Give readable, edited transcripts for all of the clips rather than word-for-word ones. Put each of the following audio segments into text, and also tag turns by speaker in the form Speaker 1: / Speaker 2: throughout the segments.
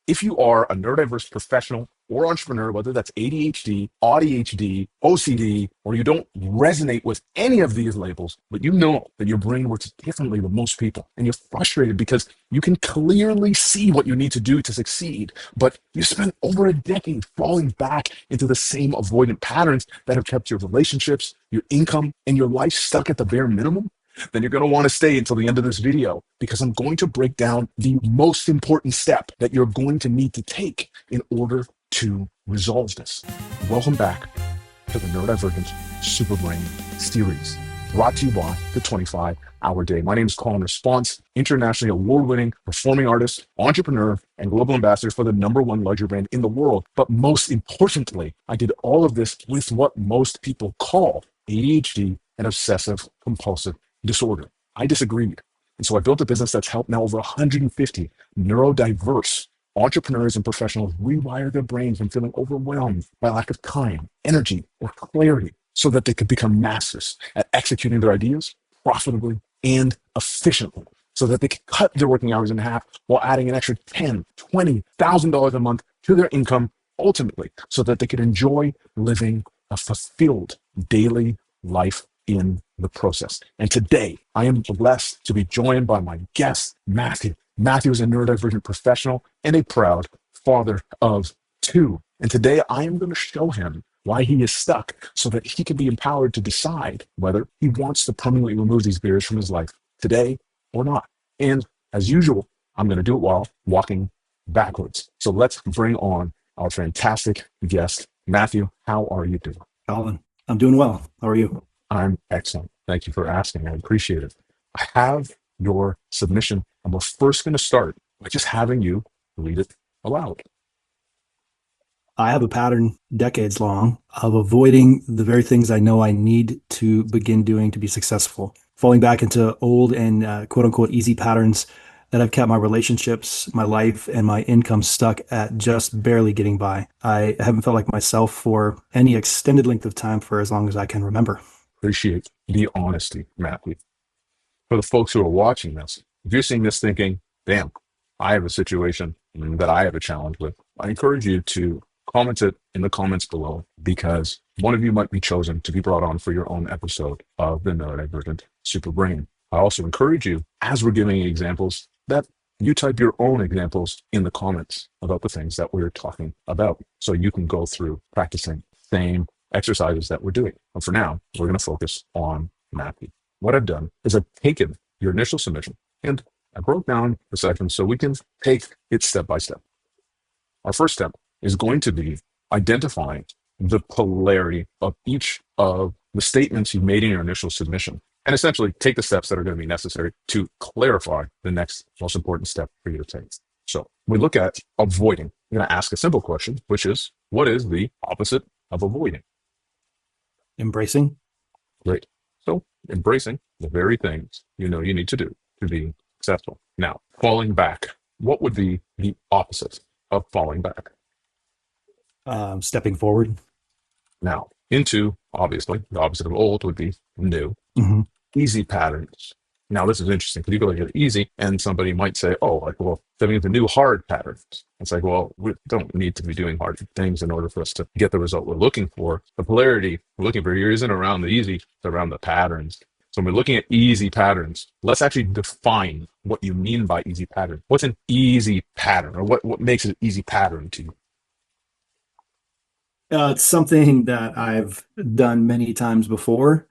Speaker 1: If you are a neurodiverse professional or entrepreneur, whether that's ADHD, ADHD, OCD, or you don't resonate with any of these labels, but you know that your brain works differently than most people, and you're frustrated because you can clearly see what you need to do to succeed, but you spent over a decade falling back into the same avoidant patterns that have kept your relationships, your income, and your life stuck at the bare minimum, then you're going to want to stay until the end of this video, because I'm going to break down the most important step that you're going to need to take in order to resolve this. Welcome back to the Neurodivergent Superbrain series, brought to you by the 25-Hour Day. My name is Colin Response, internationally award-winning performing artist, entrepreneur, and global ambassador for the #1 luxury brand in the world. But most importantly, I did all of this with what most people call ADHD and obsessive compulsive disorder. I disagreed. And so I built a business that's helped now over 150 neurodiverse entrepreneurs and professionals rewire their brains from feeling overwhelmed by lack of time, energy, or clarity, so that they could become masters at executing their ideas profitably and efficiently, so that they could cut their working hours in half while adding an extra $10,000, $20,000 a month to their income, ultimately, so that they could enjoy living a fulfilled daily life in the process. And today, I am blessed to be joined by my guest, Matthew. Matthew is a neurodivergent professional and a proud father of 2. And today, I am going to show him why he is stuck, so that he can be empowered to decide whether he wants to permanently remove these barriers from his life today or not. And as usual, I'm going to do it while walking backwards. So let's bring on our fantastic guest. Matthew, how are you doing?
Speaker 2: Colin, I'm doing well. How are you?
Speaker 1: I'm excellent. Thank you for asking. I appreciate it. I have your submission, and we're first going to start by just having you read it aloud.
Speaker 2: I have a pattern decades long of avoiding the very things I know I need to begin doing to be successful, falling back into old and quote unquote easy patterns that have kept my relationships, my life, and my income stuck at just barely getting by. I haven't felt like myself for any extended length of time for as long as I can remember.
Speaker 1: Appreciate the honesty, Matthew. For the folks who are watching this, if you're seeing this thinking, damn, I have a situation that I have a challenge with, I encourage you to comment it in the comments below, because one of you might be chosen to be brought on for your own episode of the Neurodivergent Superbrain. I also encourage you, as we're giving examples, that you type your own examples in the comments about the things that we're talking about, so you can go through practicing same exercises that we're doing. And for now, we're going to focus on Matthew. What I've done is I've taken your initial submission and I broke down the sections so we can take it step by step. Our first step is going to be identifying the polarity of each of the statements you made in your initial submission, and essentially take the steps that are going to be necessary to clarify the next most important step for you to take. So we look at avoiding. I'm going to ask a simple question, which is, what is the opposite of avoiding?
Speaker 2: Embracing.
Speaker 1: Great. So embracing the very things you know you need to do to be successful. Now, falling back. What would be the opposite of falling back?
Speaker 2: Stepping forward.
Speaker 1: Now, into, obviously, the opposite of old would be new.
Speaker 2: Mm-hmm.
Speaker 1: Easy patterns. Now, this is interesting because you go like it easy, and somebody might say, oh, like, well, stepping into new hard patterns. It's like, well, we don't need to be doing hard things in order for us to get the result we're looking for. The polarity we're looking for here isn't around the easy, it's around the patterns. So when we're looking at easy patterns, let's actually define what you mean by easy pattern. What's an easy pattern, or what makes it an easy pattern to you?
Speaker 2: It's something that I've done many times before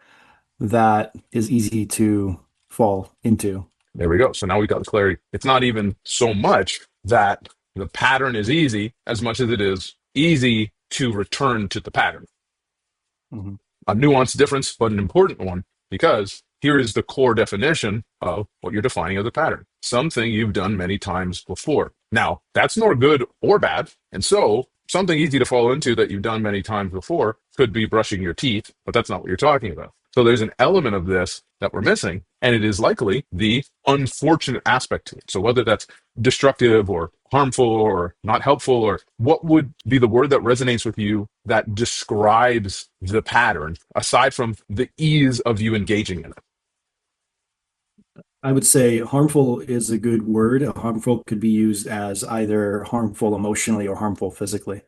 Speaker 2: that is easy to fall into.
Speaker 1: There we go. So now we got the clarity. It's not even so much that the pattern is easy as much as it is easy to return to the pattern.
Speaker 2: Mm-hmm.
Speaker 1: A nuanced difference, but an important one, because here is the core definition of what you're defining as a pattern. Something you've done many times before. Now, that's nor good or bad. And so something easy to fall into that you've done many times before could be brushing your teeth, but that's not what you're talking about. So there's an element of this that we're missing, and it is likely the unfortunate aspect to it. So whether that's destructive or harmful or not helpful, or what would be the word that resonates with you that describes the pattern, aside from the ease of you engaging in it?
Speaker 2: I would say harmful is a good word. Harmful could be used as either harmful emotionally or harmful physically.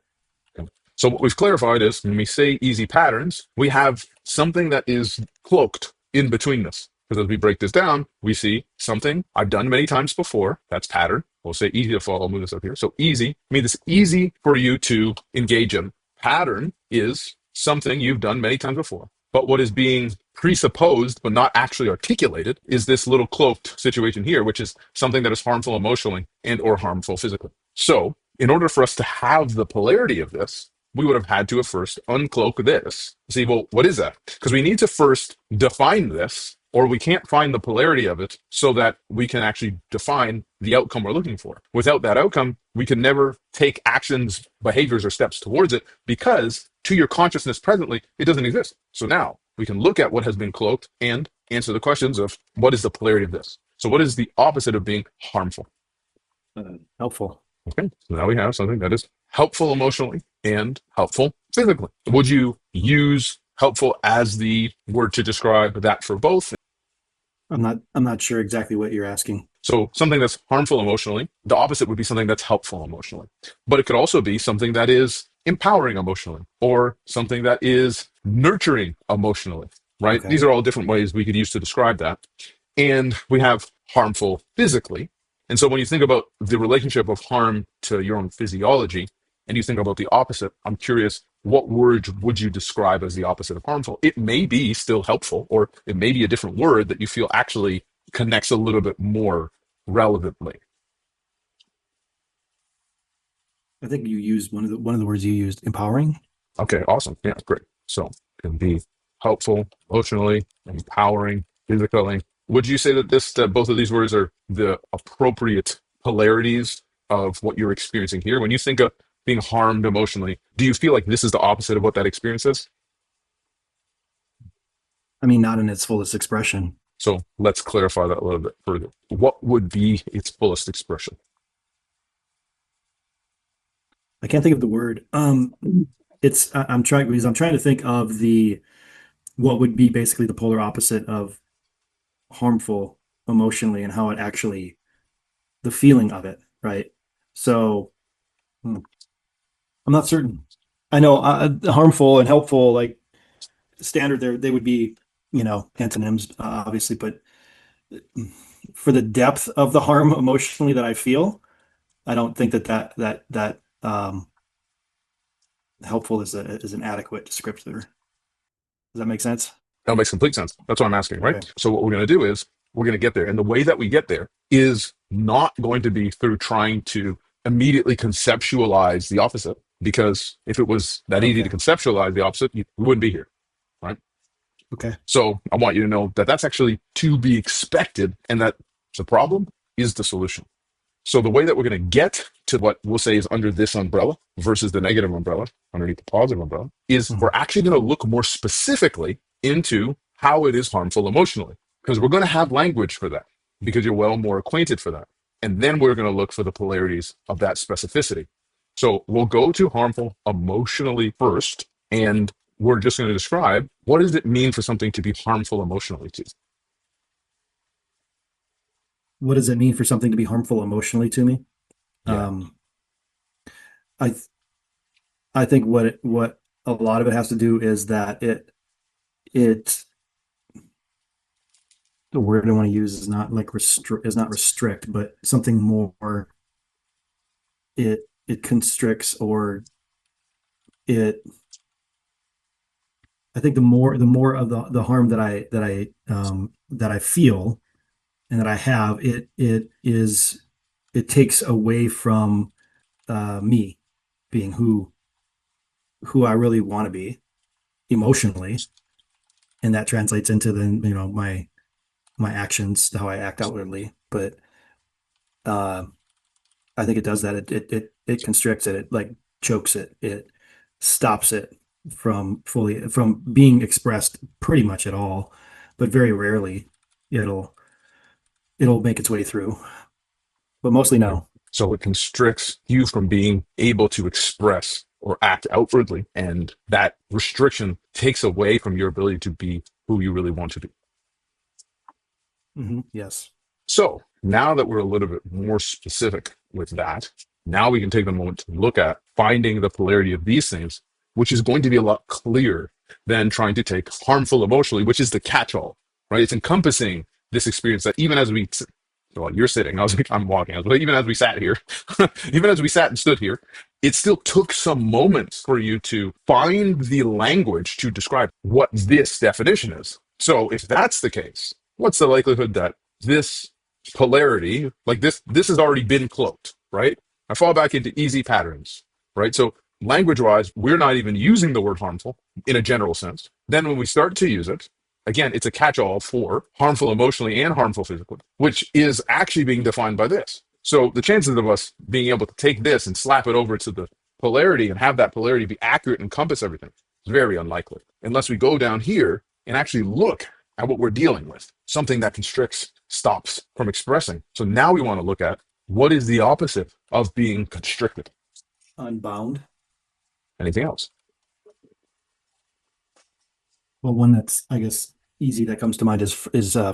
Speaker 1: So what we've clarified is when we say easy patterns, we have something that is cloaked in between this. Because as we break this down, we see something I've done many times before. That's pattern. We'll say easy to follow. I'll move this up here. So easy, I mean, it's easy for you to engage in. Pattern is something you've done many times before. But what is being presupposed but not actually articulated is this little cloaked situation here, which is something that is harmful emotionally and or harmful physically. So in order for us to have the polarity of this, we would have had to have first uncloak this. See, well, what is that? Because we need to first define this, or we can't find the polarity of it so that we can actually define the outcome we're looking for. Without that outcome, we can never take actions, behaviors, or steps towards it because to your consciousness presently, it doesn't exist. So now we can look at what has been cloaked and answer the questions of what is the polarity of this? So, what is the opposite of being harmful?
Speaker 2: Helpful.
Speaker 1: Okay, so now we have something that is helpful emotionally and helpful physically. Would you use helpful as the word to describe that for both?
Speaker 2: I'm not sure exactly what you're asking.
Speaker 1: So something that's harmful emotionally, the opposite would be something that's helpful emotionally. But it could also be something that is empowering emotionally or something that is nurturing emotionally, right?
Speaker 2: Okay.
Speaker 1: These are all different ways we could use to describe that. And we have harmful physically. And so when you think about the relationship of harm to your own physiology and you think about the opposite, I'm curious, what word would you describe as the opposite of harmful? It may be still helpful, or it may be a different word that you feel actually connects a little bit more relevantly.
Speaker 2: I think you used one of the words you used, empowering.
Speaker 1: Okay, awesome. Yeah, great. So it can be helpful, emotionally, empowering, physically. Would you say that both of these words are the appropriate polarities of what you're experiencing here? When you think of being harmed emotionally, do you feel like this is the opposite of what that experience is?
Speaker 2: I mean, not in its fullest expression.
Speaker 1: So let's clarify that a little bit further. What would be its fullest expression?
Speaker 2: I can't think of the word. I'm trying because I'm trying to think of the what would be basically the polar opposite of harmful emotionally and how it actually the feeling of it, right? So I'm not certain. I know harmful and helpful, like standard, there they would be, antonyms, obviously, but for the depth of the harm emotionally that I feel, I don't think that helpful is an adequate descriptor. Does that make sense?
Speaker 1: That makes complete sense. That's what I'm asking, right?
Speaker 2: Okay.
Speaker 1: So what we're going to do is we're going to get there. And the way that we get there is not going to be through trying to immediately conceptualize the opposite, because if it was that easy to
Speaker 2: Okay.
Speaker 1: conceptualize the opposite, we wouldn't be here, right?
Speaker 2: Okay.
Speaker 1: So I want you to know that that's actually to be expected and that the problem is the solution. So the way that we're going to get to what we'll say is under this umbrella versus the negative umbrella, underneath the positive umbrella, is we're
Speaker 2: Mhm.
Speaker 1: actually going to look more specifically into how it is harmful emotionally, because we're going to have language for that, because you're well more acquainted for that. And then we're going to look for the polarities of that specificity. So we'll go to harmful emotionally first, and we're just going to describe what does it mean for something to be harmful emotionally to.
Speaker 2: What does it mean for something to be harmful emotionally to me?
Speaker 1: Yeah,
Speaker 2: Um, I I think what a lot of it has to do is that it the word I want to use is not like restrict, but something more. It constricts or it. I think the more of the harm that I feel and that I have, it takes away from me being who I really want to be emotionally, and that translates into then my actions, how I act outwardly. But uh, I think it does that. It constricts it. It like chokes it. It stops it from being expressed pretty much at all, but very rarely it'll it'll make its way through. But mostly
Speaker 1: right.
Speaker 2: no.
Speaker 1: So it constricts you from being able to express or act outwardly. And that restriction takes away from your ability to be who you really want to be.
Speaker 2: Yes.
Speaker 1: So now that we're a little bit more specific with that, now we can take a moment to look at finding the polarity of these things, which is going to be a lot clearer than trying to take harmful emotionally, which is the catch-all, right? It's encompassing this experience that even as we, well, you're sitting, I'm walking, but even as we sat here, even as we sat and stood here, it still took some moments for you to find the language to describe what this definition is. So if that's the case, what's the likelihood that this polarity, like this has already been cloaked, right? I fall back into easy patterns, right? So language wise, we're not even using the word harmful in a general sense. Then when we start to use it, again, it's a catch-all for harmful emotionally and harmful physically, which is actually being defined by this. So the chances of us being able to take this and slap it over to the polarity and have that polarity be accurate and encompass everything is very unlikely unless we go down here and actually look at what we're dealing with, something that constricts, stops from expressing. So now we want to look at what is the opposite of being constricted.
Speaker 2: Unbound.
Speaker 1: Anything else?
Speaker 2: Well, one that's, I guess, easy that comes to mind is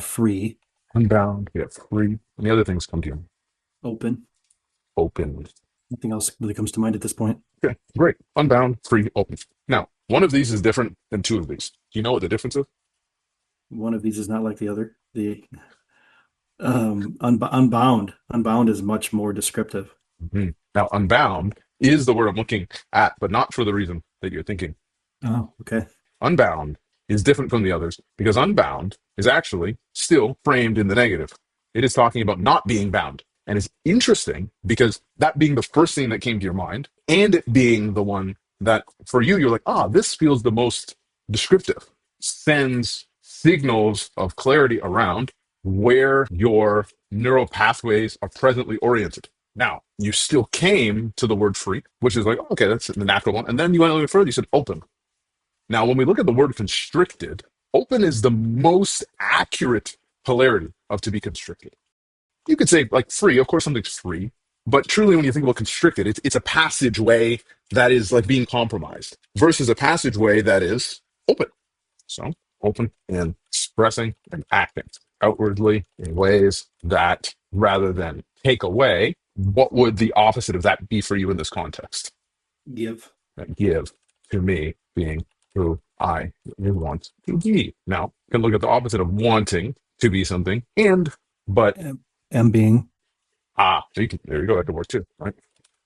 Speaker 2: free,
Speaker 1: Unbound, we have free, and the other things come to you.
Speaker 2: open.
Speaker 1: Open.
Speaker 2: Nothing else really comes to mind at this point.
Speaker 1: Okay, great. Unbound, free, open. Now, one of these is different than two of these. Do you know what the difference is?
Speaker 2: One of these is not like the other. The unbound. Unbound is much more descriptive.
Speaker 1: Mhm. Now, unbound is the word I'm looking at, but not for the reason that you're thinking.
Speaker 2: Oh, okay.
Speaker 1: Unbound is different from the others because unbound is actually still framed in the negative. It is talking about not being bound. And it's interesting because that being the first thing that came to your mind and it being the one that for you, you're like, this feels the most descriptive, sends signals of clarity around where your neural pathways are presently oriented. Now, you still came to the word free, which is like, okay, that's the natural one. And then you went a little bit further, you said open. Now, when we look at the word constricted, open is the most accurate polarity of to be constricted. You could say like free, of course, something's free, but truly, when you think about constricted, it's a passageway that is like being compromised versus a passageway that is open. So, open and expressing and acting outwardly in ways that rather than take away, what would the opposite of that be for you in this context?
Speaker 2: Give.
Speaker 1: That give to me being who I want to be. Now, you can look at the opposite of wanting to be something but
Speaker 2: M being.
Speaker 1: so there you go, that could work too, right?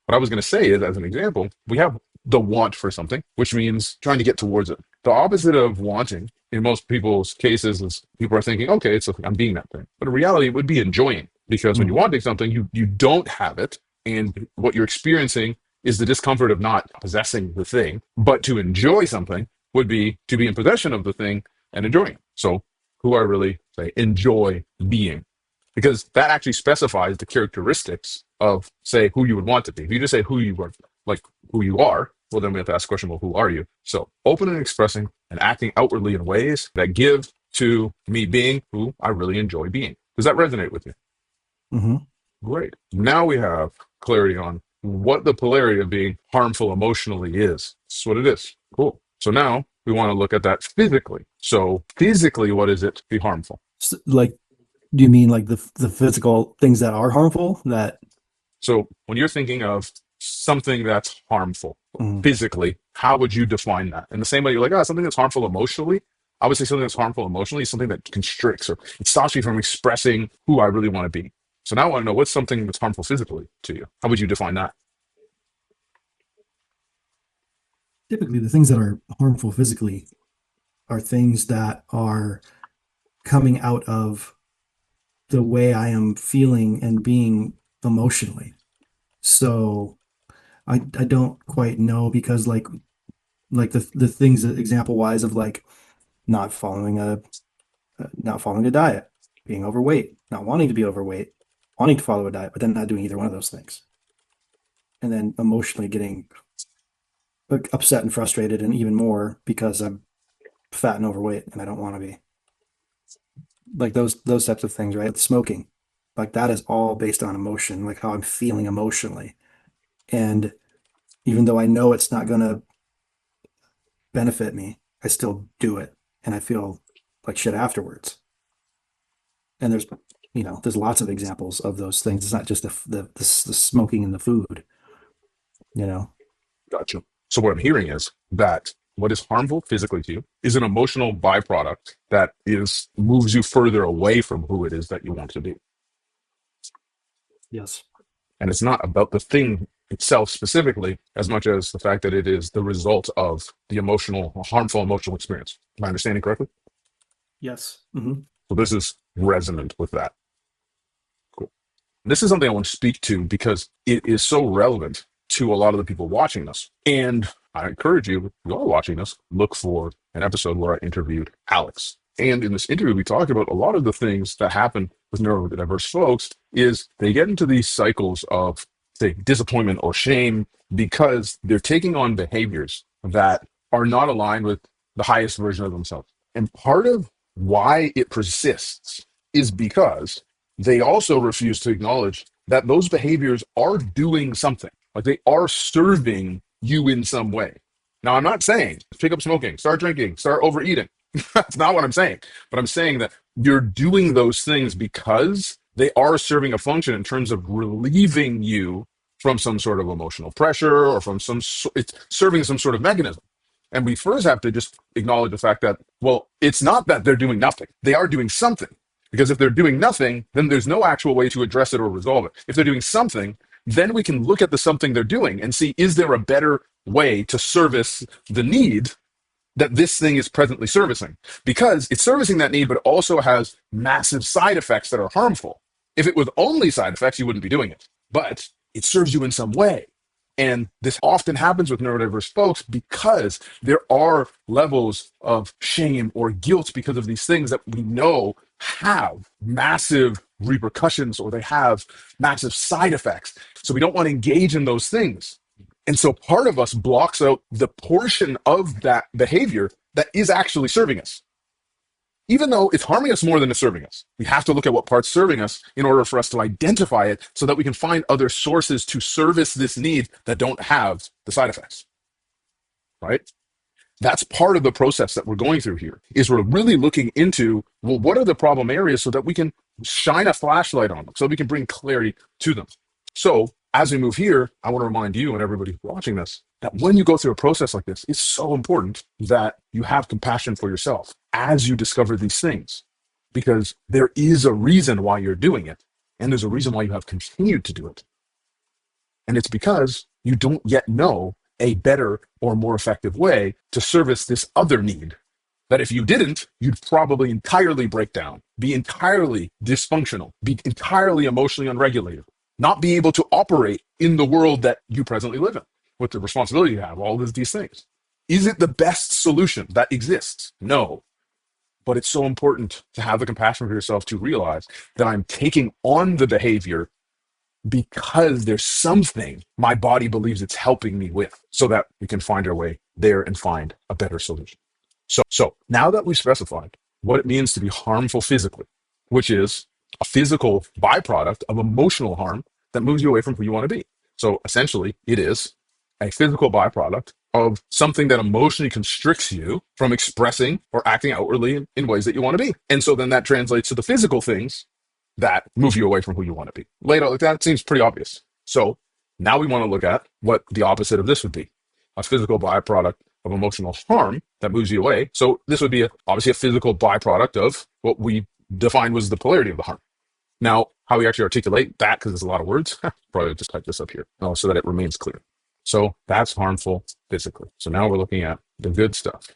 Speaker 1: What I was going to say is, as an example, we have the want for something, which means trying to get towards it. The opposite of wanting in most people's cases is people are thinking, okay, it's I'm being that thing. But in reality, it would be enjoying because when you're wanting something, you don't have it. And what you're experiencing is the discomfort of not possessing the thing. But to enjoy something would be to be in possession of the thing and enjoying it. So who I really say enjoy being because that actually specifies the characteristics of, say, who you would want to be. If you just say who you are, like who you are, well, then we have to ask the question, well, who are you? So open and expressing and acting outwardly in ways that give to me being who I really enjoy being. Does that resonate with you?
Speaker 2: Mm-hmm.
Speaker 1: Great. Now we have clarity on what the polarity of being harmful emotionally is. That's what it is. Cool. So now we want to look at that physically. So physically, what is it to be harmful?
Speaker 2: So, like, do you mean like the physical things that are harmful?
Speaker 1: So when you're thinking of something that's harmful
Speaker 2: Mm.
Speaker 1: physically, how would you define that? In the same way you're like, something that's harmful emotionally, I would say something that's harmful emotionally is something that constricts or it stops me from expressing who I really want to be. So now I want to know what's something that's harmful physically to you. How would you define that?
Speaker 2: Typically, the things that are harmful physically are things that are coming out of the way I am feeling and being emotionally. So I don't quite know because like the things that example wise of like not following a diet, being overweight, not wanting to be overweight, wanting to follow a diet, but then not doing either one of those things. And then emotionally getting upset and frustrated and even more because I'm fat and overweight and I don't want to be. Like those types of things, right? Smoking. Like that is all based on emotion, like how I'm feeling emotionally. And even though I know it's not going to benefit me, I still do it and I feel like shit afterwards. And there's there's lots of examples of those things. It's not just the smoking and the food, you know.
Speaker 1: Gotcha. So what I'm hearing is that what is harmful physically to you is an emotional byproduct that is moves you further away from who it is that you want to be.
Speaker 2: Yes.
Speaker 1: And it's not about the thing itself specifically as much as the fact that it is the result of the harmful emotional experience. Am I understanding correctly?
Speaker 2: Yes. Hmm.
Speaker 1: So this is resonant with that. Cool. This is something I want to speak to because it is so relevant to a lot of the people watching this. And I encourage you, if you are watching this, look for an episode where I interviewed Alex. And in this interview, we talked about a lot of the things that happen with neurodiverse folks is they get into these cycles of, say, disappointment or shame because they're taking on behaviors that are not aligned with the highest version of themselves. And part of why it persists is because they also refuse to acknowledge that those behaviors are doing something. Like they are serving you in some way. Now, I'm not saying pick up smoking, start drinking, start overeating. That's not what I'm saying. But I'm saying that you're doing those things because they are serving a function in terms of relieving you from some sort of emotional pressure or from it's serving some sort of mechanism. And we first have to just acknowledge the fact that, well, it's not that they're doing nothing. They are doing something. Because if they're doing nothing, then there's no actual way to address it or resolve it. If they're doing something, then we can look at the something they're doing and see, is there a better way to service the need that this thing is presently servicing? Because it's servicing that need, but also has massive side effects that are harmful. If it was only side effects, you wouldn't be doing it. But it serves you in some way. And this often happens with neurodiverse folks because there are levels of shame or guilt because of these things that we know have massive repercussions or they have massive side effects. So we don't want to engage in those things. And so part of us blocks out the portion of that behavior that is actually serving us. Even though it's harming us more than it's serving us, we have to look at what part's serving us in order for us to identify it so that we can find other sources to service this need that don't have the side effects, right? That's part of the process that we're going through here is we're really looking into, well, what are the problem areas so that we can shine a flashlight on them, so we can bring clarity to them. So as we move here, I want to remind you and everybody watching this that when you go through a process like this, it's so important that you have compassion for yourself as you discover these things, because there is a reason why you're doing it. And there's a reason why you have continued to do it. And it's because you don't yet know a better or more effective way to service this other need. That if you didn't, you'd probably entirely break down, be entirely dysfunctional, be entirely emotionally unregulated, not be able to operate in the world that you presently live in with the responsibility you have, all of these things. Is it the best solution that exists? No. But it's so important to have the compassion for yourself to realize that I'm taking on the behavior because there's something my body believes it's helping me with, so that we can find our way there and find a better solution. So now that we've specified what it means to be harmful physically, which is a physical byproduct of emotional harm that moves you away from who you want to be. So essentially, it is a physical byproduct of something that emotionally constricts you from expressing or acting outwardly in ways that you want to be. And so then that translates to the physical things that move you away from who you want to be. Laid out like that, it seems pretty obvious. So now we want to look at what the opposite of this would be: a physical byproduct of emotional harm that moves you away. So this would be obviously a physical byproduct of what we defined was the polarity of the harm. Now, how we actually articulate that, because there's a lot of words, probably just type this up here so that it remains clear. So that's harmful physically. So now we're looking at the good stuff.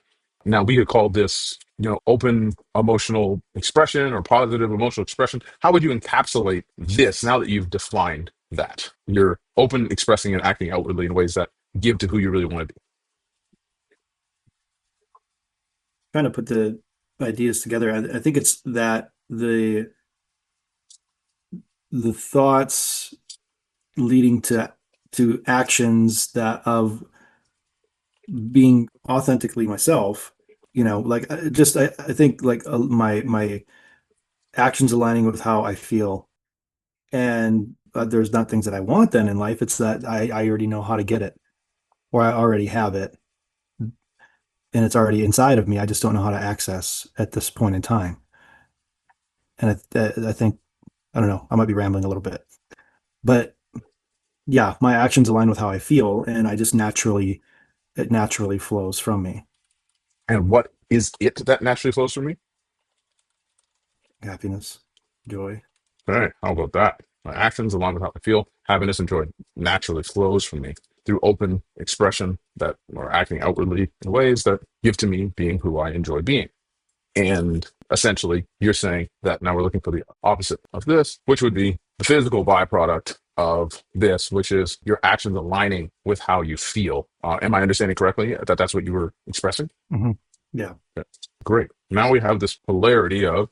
Speaker 1: Now we could call this, open emotional expression or positive emotional expression. How would you encapsulate this now that you've defined that? You're open, expressing, and acting outwardly in ways that give to who you really want to be.
Speaker 2: Trying to put the ideas together. I think it's that the thoughts leading to actions that of being authentically myself, like I think like my actions aligning with how I feel, and there's not things that I want then in life. It's that I already know how to get it, or I already have it, and it's already inside of me. I just don't know how to access at this point in time. And I think I don't know. I might be rambling a little bit, but yeah, my actions align with how I feel, and I just naturally it naturally flows from me.
Speaker 1: And what is it that naturally flows from me?
Speaker 2: Happiness, joy.
Speaker 1: All right, how about that? My actions, along with how I feel, happiness and joy naturally flows from me through open expression that are acting outwardly in ways that give to me being who I enjoy being. And essentially, you're saying that now we're looking for the opposite of this, which would be the physical byproduct of this, which is your actions aligning with how you feel. Am I understanding correctly that that's what you were expressing?
Speaker 2: Hmm. Yeah.
Speaker 1: Okay, great. Now we have this polarity of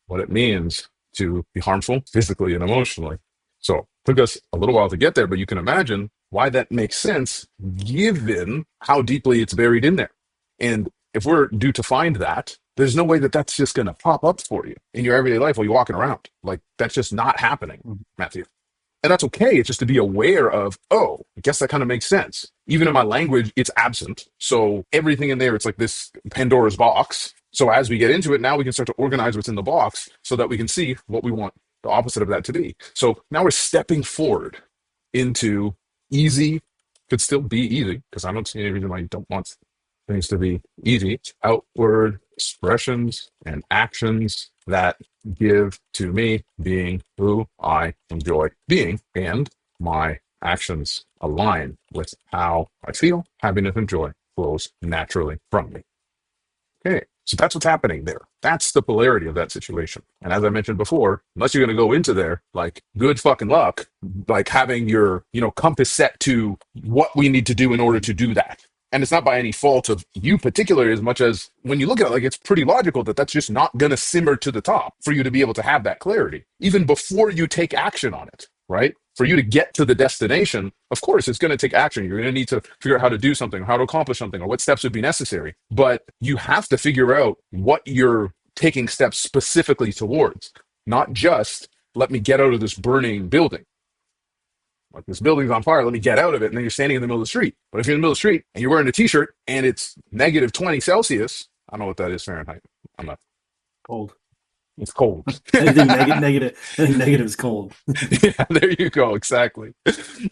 Speaker 1: what it means to be harmful physically and emotionally. So it took us a little while to get there, but you can imagine why that makes sense given how deeply it's buried in there. And if we're due to find that, there's no way that that's just going to pop up for you in your everyday life while you're walking around. Like that's just not happening,
Speaker 2: Mhm.
Speaker 1: Matthew. And that's okay. It's just to be aware of, oh, I guess that kind of makes sense. Even in my language, it's absent. So everything in there, it's like this Pandora's box. So as we get into it, now we can start to organize what's in the box so that we can see what we want the opposite of that to be. So now we're stepping forward into easy, could still be easy, because I don't see any reason why you don't want things to be easy, outward expressions and actions that give to me being who I enjoy being, and my actions align with how I feel. Happiness and joy flows naturally from me. Okay, so that's what's happening there. That's the polarity of that situation. And as I mentioned before, unless you're going to go into there, like good fucking luck, like having your, compass set to what we need to do in order to do that. And it's not by any fault of you particularly, as much as when you look at it, like it's pretty logical that that's just not going to simmer to the top for you to be able to have that clarity, even before you take action on it, right? For you to get to the destination, of course, it's going to take action. You're going to need to figure out how to do something, how to accomplish something, or what steps would be necessary. But you have to figure out what you're taking steps specifically towards, not just let me get out of this burning building. Like this building's on fire, let me get out of it. And then you're standing in the middle of the street. But if you're in the middle of the street and you're wearing a t-shirt and it's negative 20 Celsius, I don't know what that is Fahrenheit. I'm not,
Speaker 2: Cold.
Speaker 1: it's cold.
Speaker 2: I think negative. I think negative is cold.
Speaker 1: Yeah, there you go. Exactly.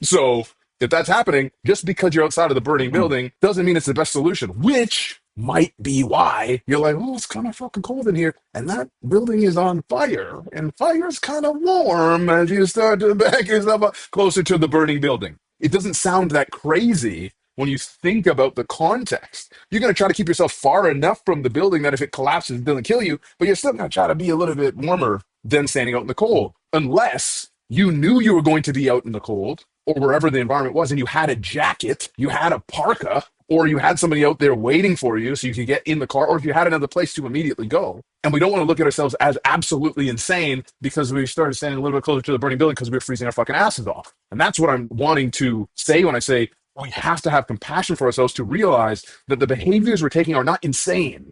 Speaker 1: So if that's happening, just because you're outside of the burning building doesn't mean it's the best solution, which might be why you're like, oh, it's kind of fucking cold in here. And that building is on fire, and fire's kind of warm as you start to back yourself up closer to the burning building. It doesn't sound that crazy when you think about the context. You're going to try to keep yourself far enough from the building that if it collapses, it doesn't kill you, but you're still going to try to be a little bit warmer than standing out in the cold, unless you knew you were going to be out in the cold or wherever the environment was, and you had a jacket, you had a parka, or you had somebody out there waiting for you so you could get in the car, or if you had another place to immediately go. And we don't want to look at ourselves as absolutely insane because we started standing a little bit closer to the burning building because we were freezing our fucking asses off. And that's what I'm wanting to say when I say we have to have compassion for ourselves to realize that the behaviors we're taking are not insane.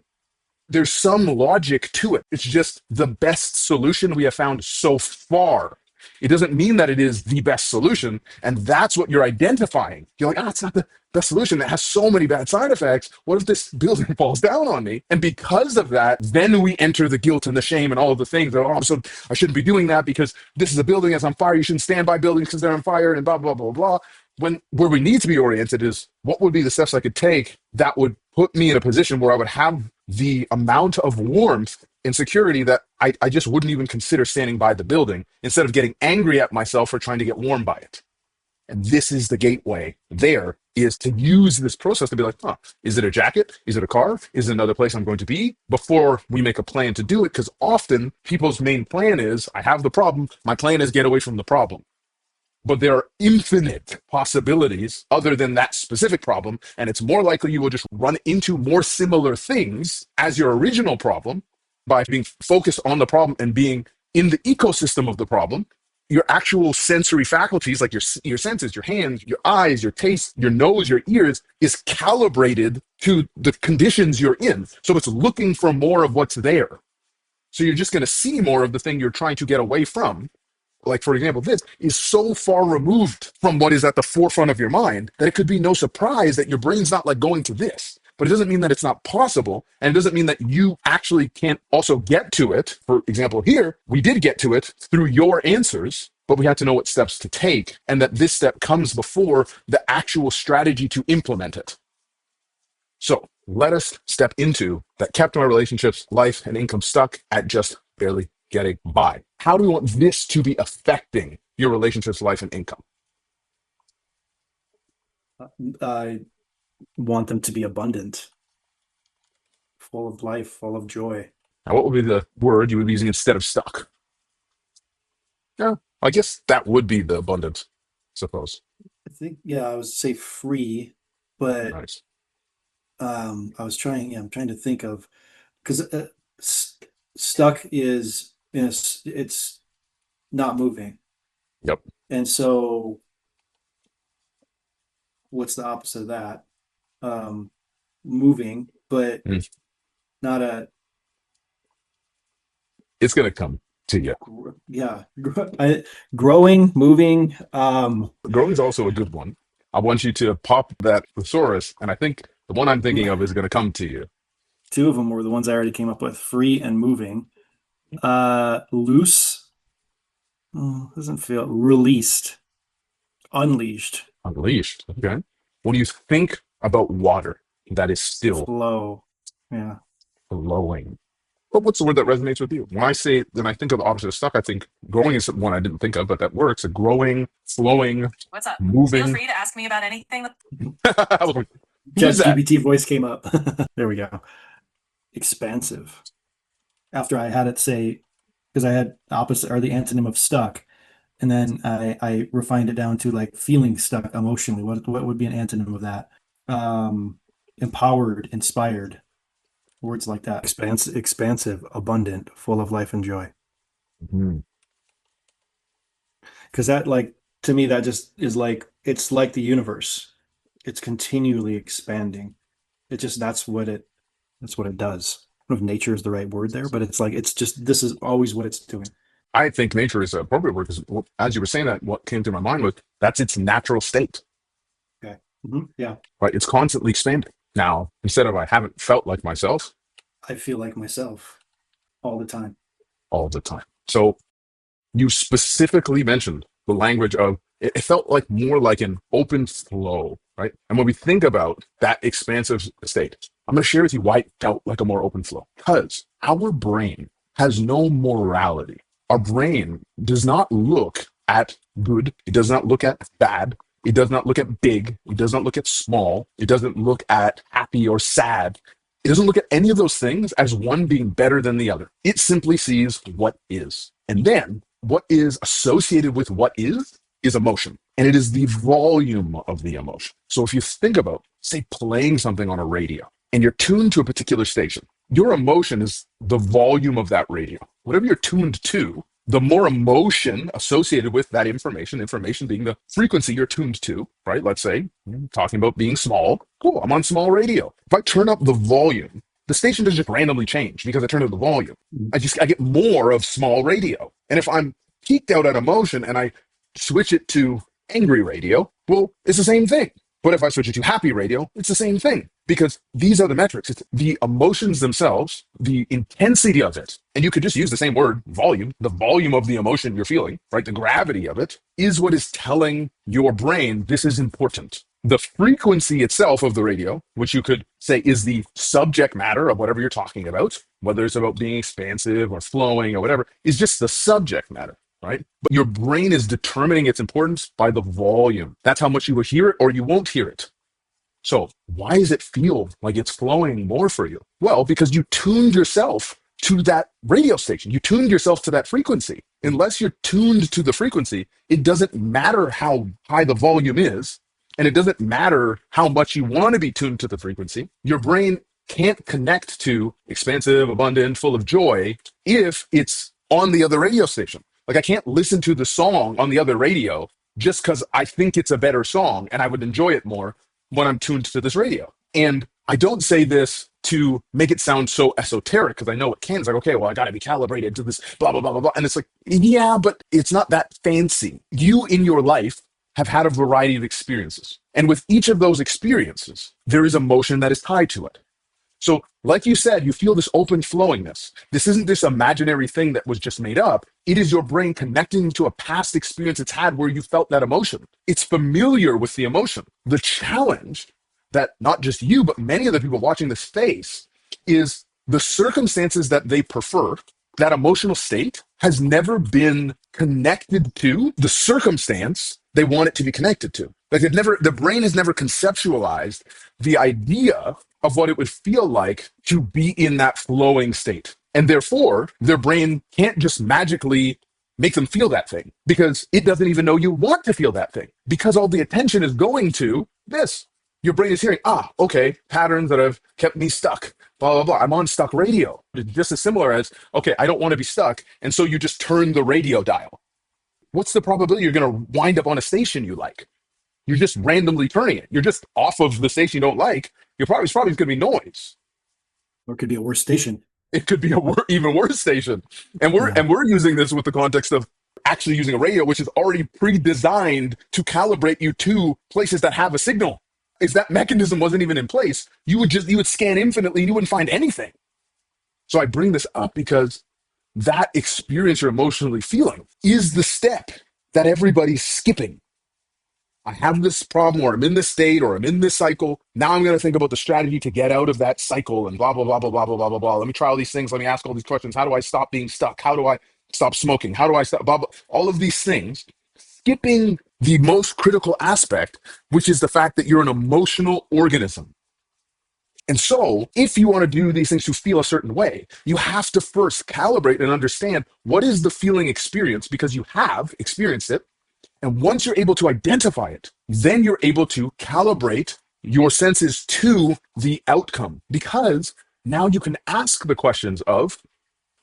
Speaker 1: There's some logic to it. It's just the best solution we have found so far. It doesn't mean that it is the best solution. And that's what you're identifying. You're like, it's not the best solution. That has so many bad side effects. What if this building falls down on me? And because of that, then we enter the guilt and the shame and all of the things. Oh, so I shouldn't be doing that because this is a building that's on fire. You shouldn't stand by buildings because they're on fire and blah, blah, blah, blah. When where we need to be oriented is what would be the steps I could take that would put me in a position where I would have the amount of warmth and security that I just wouldn't even consider standing by the building instead of getting angry at myself for trying to get warm by it. And this is the gateway there is to use this process to be like, is it a jacket? Is it a car? Is it another place I'm going to be? Before we make a plan to do it, because often people's main plan is, I have the problem. My plan is get away from the problem. But there are infinite possibilities other than that specific problem. And it's more likely you will just run into more similar things as your original problem by being focused on the problem and being in the ecosystem of the problem. Your actual sensory faculties, like your senses, your hands, your eyes, your taste, your nose, your ears, is calibrated to the conditions you're in. So it's looking for more of what's there. So you're just going to see more of the thing you're trying to get away from. Like, for example, this is so far removed from what is at the forefront of your mind that it could be no surprise that your brain's not like going to this. but it doesn't mean that it's not possible. And it doesn't mean that you actually can't also get to it. For example, here, we did get to it through your answers, but we had to know what steps to take, and that this step comes before the actual strategy to implement it. So let us step into that kept my relationships, life, and income stuck at just barely getting by. How do we want this to be affecting your relationships, life, and income?
Speaker 2: I want them to be abundant, full of life, full of joy.
Speaker 1: Now, what would be the word you would be using instead of stuck? Yeah, I guess that would be the abundance, suppose.
Speaker 2: I think, yeah, I would say free, but
Speaker 1: Nice.
Speaker 2: I'm trying to think of, because stuck is it's not moving.
Speaker 1: Yep.
Speaker 2: And so what's the opposite of that? Um, moving, but
Speaker 1: Mm.
Speaker 2: not a,
Speaker 1: It's going to come to you.
Speaker 2: yeah, growing, moving.
Speaker 1: Growing is also a good one. I want you to pop that thesaurus, and I think the one I'm thinking of is going to come to you.
Speaker 2: Two of them were the ones I already came up with: free and moving. Loose. Doesn't feel released, unleashed,
Speaker 1: Unleashed. Okay. When you think about water that is still
Speaker 2: flow. Yeah.
Speaker 1: flowing, but what's the word that resonates with you? When I say, then I think of the opposite of stuck. I think growing is one I didn't think of, but that works. A growing, flowing,
Speaker 3: What's up? Feel
Speaker 1: moving.
Speaker 3: free to ask me about anything.
Speaker 1: I was like, who's that?
Speaker 2: ChatGPT voice came up. There we go. Expansive. After I had it say, because I had opposite or the antonym of stuck, and then I refined it down to like feeling stuck emotionally. What would be an antonym of that? Empowered, inspired, words like that. Expansive, abundant, full of life and joy.
Speaker 1: Mhm.
Speaker 2: Because that, like, to me, that just is like, it's like the universe. It's continually expanding. It just, that's what it does. I don't know if nature is the right word there, but it's like, it's just, this is always what it's doing.
Speaker 1: I think nature is an appropriate word because, as you were saying that, what came to my mind was that's its natural state,
Speaker 2: Okay. Yeah.
Speaker 1: right? It's constantly expanding. Now, instead of I haven't felt like myself
Speaker 2: I feel like myself all the time.
Speaker 1: all the time. So you specifically mentioned the language of it felt like more like an open flow, right? And when we think about that expansive state, I'm going to share with you why it felt like a more open flow. Because our brain has no morality. Our brain does not look at good. It does not look at bad. It does not look at big. It does not look at small. It doesn't look at happy or sad. It doesn't look at any of those things as one being better than the other. It simply sees what is. And then what is associated with what is emotion. And it is the volume of the emotion. So if you think about, say, playing something on a radio and you're tuned to a particular station, your emotion is the volume of that radio. Whatever you're tuned to, the more emotion associated with that information being the frequency you're tuned to, right? Let's say, talking about being small. Cool, I'm on small radio. If I turn up the volume, the station doesn't just randomly change because I turn up the volume. I get more of small radio. And if I'm peaked out at emotion and I switch it to angry radio, well, it's the same thing. But if I switch it to happy radio, it's the same thing because these are the metrics. It's the emotions themselves, the intensity of it. And you could just use the same word, volume, the volume of the emotion you're feeling, right? The gravity of it is what is telling your brain this is important. The frequency itself of the radio, which you could say is the subject matter of whatever you're talking about, whether it's about being expansive or flowing or whatever, is just the subject matter. Right? But your brain is determining its importance by the volume. That's how much you will hear it or you won't hear it. So why does it feel like it's flowing more for you? Well, because you tuned yourself to that radio station. You tuned yourself to that frequency. Unless you're tuned to the frequency, it doesn't matter how high the volume is, and it doesn't matter how much you want to be tuned to the frequency. Your brain can't connect to expansive, abundant, full of joy if it's on the other radio station. Like I can't listen to the song on the other radio just because I think it's a better song and I would enjoy it more when I'm tuned to this radio. And I don't say this to make it sound so esoteric because I know it can. It's like, okay, well, I got to be calibrated to this, blah, blah, blah, blah, blah. And it's like, yeah, but it's not that fancy. You in your life have had a variety of experiences. And with each of those experiences, there is emotion that is tied to it. So, like you said, you feel this open flowingness. This isn't this imaginary thing that was just made up. It is your brain connecting to a past experience it's had where you felt that emotion. It's familiar with the emotion. The challenge that not just you, but many of the people watching this face is the circumstances that they prefer. That emotional state has never been connected to the circumstance they want it to be connected to. Like the brain has never conceptualized the idea of what it would feel like to be in that flowing state. And therefore, their brain can't just magically make them feel that thing because it doesn't even know you want to feel that thing because all the attention is going to this. Your brain is hearing, okay, patterns that have kept me stuck, blah, blah, blah. I'm on stuck radio. It's just as similar as, okay, I don't want to be stuck. And so you just turn the radio dial. What's the probability you're going to wind up on a station you like? You're just randomly turning it. You're just off of the station you don't like. It's probably going to be noise.
Speaker 2: Or it could be a worse station.
Speaker 1: It could be even worse station. And we're using this with the context of actually using a radio, which is already pre-designed to calibrate you to places that have a signal. If that mechanism wasn't even in place, you would scan infinitely and you wouldn't find anything. So I bring this up because that experience you're emotionally feeling is the step that everybody's skipping. I have this problem, or I'm in this state, or I'm in this cycle. Now I'm going to think about the strategy to get out of that cycle and blah, blah, blah, blah, blah, blah, blah, blah, blah. Let me try all these things. Let me ask all these questions. How do I stop being stuck? How do I stop smoking? How do I stop, blah, blah, all of these things, skipping the most critical aspect, which is the fact that you're an emotional organism. And so if you want to do these things to feel a certain way, you have to first calibrate and understand what is the feeling experience because you have experienced it. And once you're able to identify it, then you're able to calibrate your senses to the outcome because now you can ask the questions of,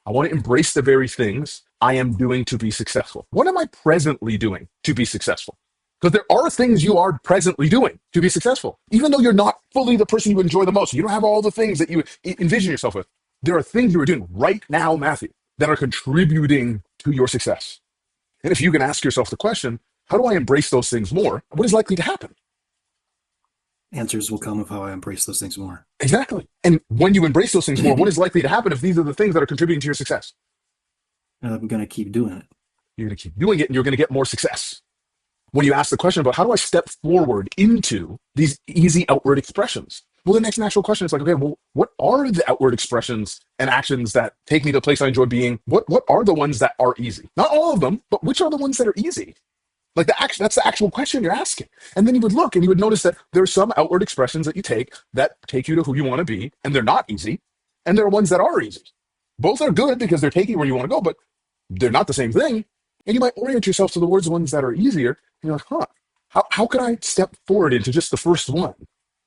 Speaker 1: I want to embrace the very things I am doing to be successful. What am I presently doing to be successful? Because there are things you are presently doing to be successful, even though you're not fully the person you enjoy the most. You don't have all the things that you envision yourself with. There are things you are doing right now, Matthew, that are contributing to your success. And if you can ask yourself the question, how do I embrace those things more? What is likely to happen?
Speaker 2: Answers will come of how I embrace those things more.
Speaker 1: Exactly. And when you embrace those things more, what is likely to happen if these are the things that are contributing to your success?
Speaker 2: I'm going to keep doing it.
Speaker 1: You're going to keep doing it and you're going to get more success. When you ask the question about how do I step forward into these easy outward expressions? Well, the next natural question is like, okay, well, what are the outward expressions and actions that take me to the place I enjoy being? What are the ones that are easy? Not all of them, but which are the ones that are easy? Like that's the actual question you're asking. And then you would look and you would notice that there are some outward expressions that you that take you to who you want to be, and they're not easy. And there are ones that are easy. Both are good because they're taking you where you want to go, but they're not the same thing. And you might orient yourself to the ones that are easier. And you're like, how could I step forward into just the first one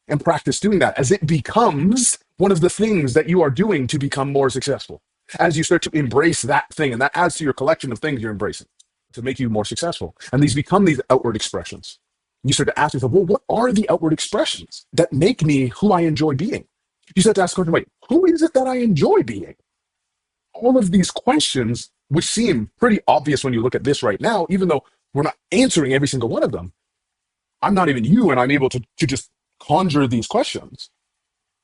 Speaker 1: and practice doing that as it becomes one of the things that you are doing to become more successful? As you start to embrace that thing, and that adds to your collection of things you're embracing to make you more successful. And these become these outward expressions. You start to ask yourself, well, what are the outward expressions that make me who I enjoy being? You start to ask the question, wait, who is it that I enjoy being? All of these questions, which seem pretty obvious when you look at this right now, even though we're not answering every single one of them, I'm not even you, and I'm able to just conjure these questions.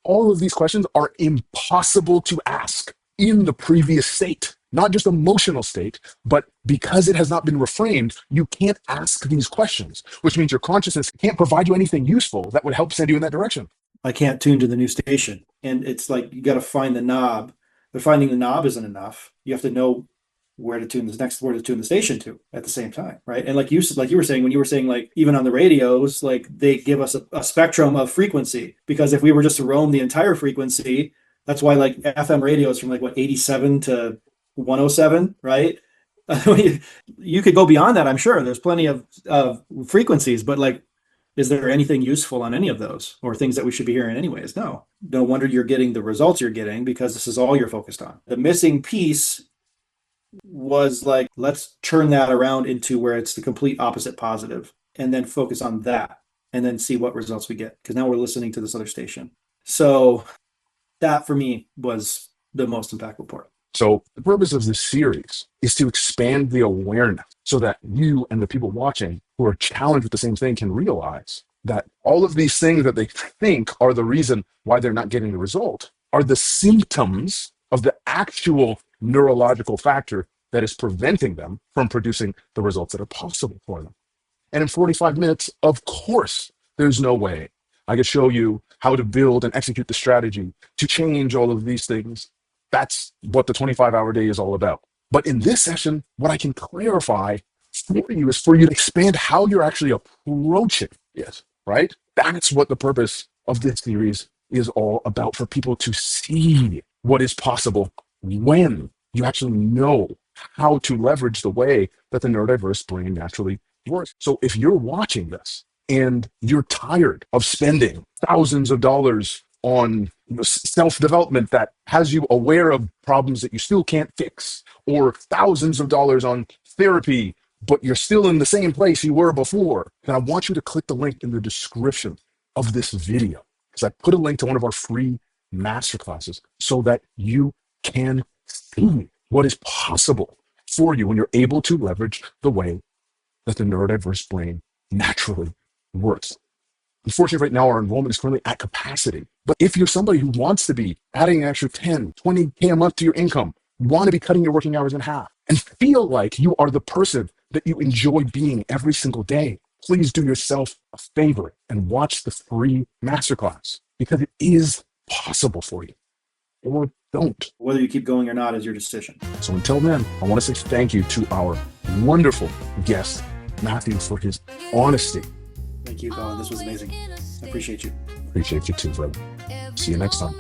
Speaker 1: All of these questions are impossible to ask in the previous state, not just emotional state, but because it has not been reframed, you can't ask these questions, which means your consciousness can't provide you anything useful that would help send you in that direction.
Speaker 2: I can't tune to the new station. And it's like, you got to find the knob, but finding the knob isn't enough. You have to know where to tune the station to at the same time. Right. And like you were saying, when you were saying, like, even on the radios, like, they give us a spectrum of frequency, because if we were just to roam the entire frequency, that's why, like, FM radios from, like, 87 to 107, right? You could go beyond that. I'm sure there's plenty of frequencies, but, like, is there anything useful on any of those, or things that we should be hearing anyways? No wonder you're getting the results you're getting, because this is all you're focused on. The missing piece was like, let's turn that around into where it's the complete opposite positive, and then focus on that, and then see what results we get, because now we're listening to this other station. So that for me was the most impactful part.
Speaker 1: So the purpose of this series is to expand the awareness so that you and the people watching who are challenged with the same thing can realize that all of these things that they think are the reason why they're not getting the result are the symptoms of the actual neurological factor that is preventing them from producing the results that are possible for them. And in 45 minutes, of course, there's no way I could show you how to build and execute the strategy to change all of these things. That's what the 25-hour day is all about. But in this session, what I can clarify for you is for you to expand how you're actually approaching it, right? That's what the purpose of this series is all about, for people to see what is possible when you actually know how to leverage the way that the neurodiverse brain naturally works. So if you're watching this and you're tired of spending thousands of dollars on self-development that has you aware of problems that you still can't fix, or thousands of dollars on therapy, but you're still in the same place you were before, then I want you to click the link in the description of this video, because I put a link to one of our free masterclasses so that you can see what is possible for you when you're able to leverage the way that the neurodiverse brain naturally works. Unfortunately, right now, our enrollment is currently at capacity. But if you're somebody who wants to be adding an extra 10, 20K a month to your income, want to be cutting your working hours in half, and feel like you are the person that you enjoy being every single day, please do yourself a favor and watch the free masterclass, because it is possible for you. Or don't.
Speaker 2: Whether you keep going or not is your decision.
Speaker 1: So until then, I want to say thank you to our wonderful guest, Matthew, for his honesty.
Speaker 2: Thank you, Colin. This was amazing. I appreciate you.
Speaker 1: Appreciate you too, brother. See you next time.